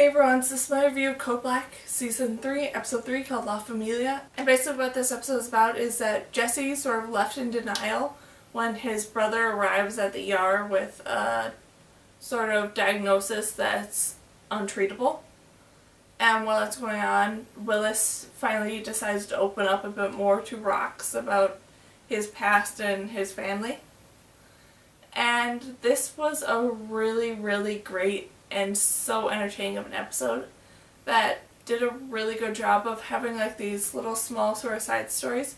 everyone, so this is my review of Code Black Season 3, Episode 3 called La Familia. And basically what this episode is about is that Jesse sort of left in denial when his brother arrives at the ER with a sort of diagnosis that's untreatable. And while that's going on, Willis finally decides to open up a bit more to Rox about his past and his family. And this was a really, really great and so entertaining of an episode that did a really good job of having like these little small sort of side stories,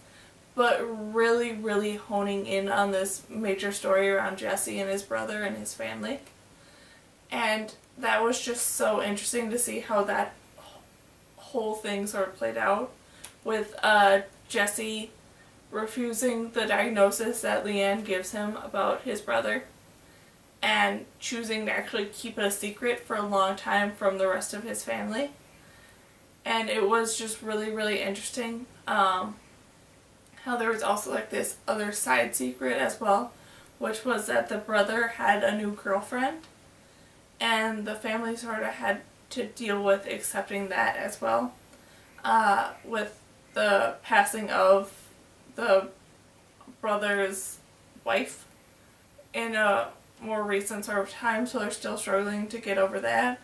but really, really honing in on this major story around Jesse and his brother and his family. And that was just so interesting to see how that whole thing sort of played out with Jesse refusing the diagnosis that Leanne gives him about his brother and choosing to actually keep it a secret for a long time from the rest of his family. And it was just really, really interesting how there was also like this other side secret as well, which was that the brother had a new girlfriend and the family sort of had to deal with accepting that as well, with the passing of the brother's wife in a more recent sort of time, so they're still struggling to get over that,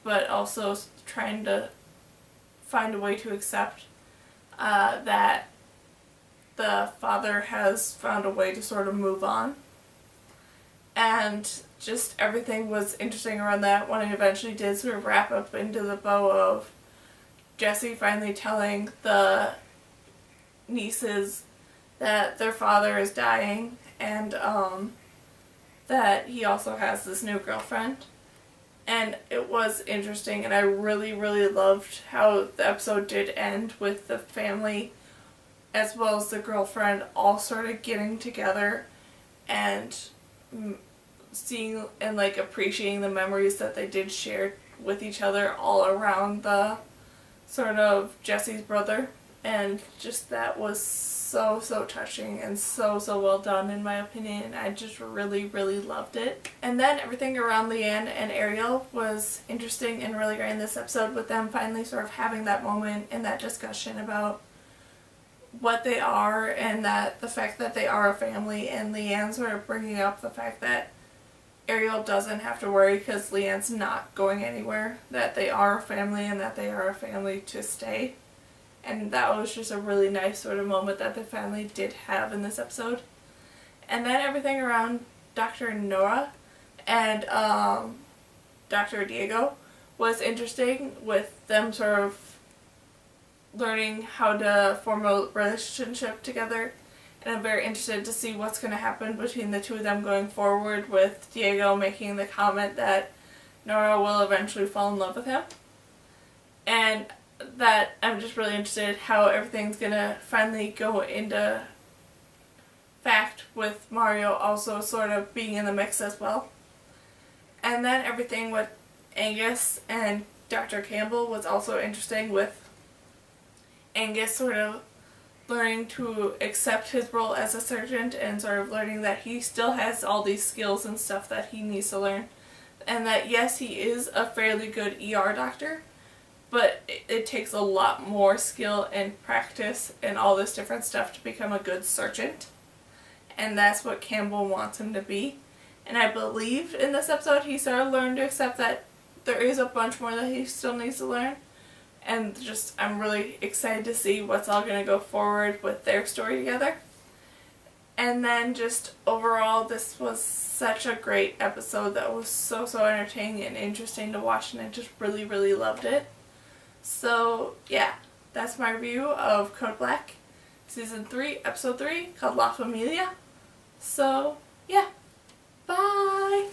but also trying to find a way to accept that the father has found a way to sort of move on. And just everything was interesting around that when it eventually did sort of wrap up into the bow of Jesse finally telling the nieces that their father is dying and that he also has this new girlfriend. And it was interesting, and I really, really loved how the episode did end with the family as well as the girlfriend all sort of getting together and seeing and like appreciating the memories that they did share with each other all around the sort of Jesse's brother. And just that was so touching and so well done in my opinion. I just really, really loved it. And then everything around Leanne and Ariel was interesting and really great in this episode, with them finally sort of having that moment and that discussion about what they are and that the fact that they are a family, and Leanne sort of bringing up the fact that Ariel doesn't have to worry because Leanne's not going anywhere, that they are a family and that they are a family to stay. And that was just a really nice sort of moment that the family did have in this episode. And then everything around Dr. Nora and Dr. Diego was interesting, with them sort of learning how to form a relationship together. And I'm very interested to see what's going to happen between the two of them going forward, with Diego making the comment that Nora will eventually fall in love with him. And that I'm just really interested how everything's going to finally go into fact, with Mario also sort of being in the mix as well. And then everything with Angus and Dr. Campbell was also interesting, with Angus sort of learning to accept his role as a surgeon and sort of learning that he still has all these skills and stuff that he needs to learn. And that yes, he is a fairly good ER doctor, but it takes a lot more skill and practice and all this different stuff to become a good surgeon. And that's what Campbell wants him to be. And I believe in this episode he sort of learned to accept that there is a bunch more that he still needs to learn. And just, I'm really excited to see what's all going to go forward with their story together. And then just overall, this was such a great episode that was so entertaining and interesting to watch, and I just really, really loved it. So yeah, that's my review of Code Black Season 3, Episode 3 called La Familia. So yeah, bye!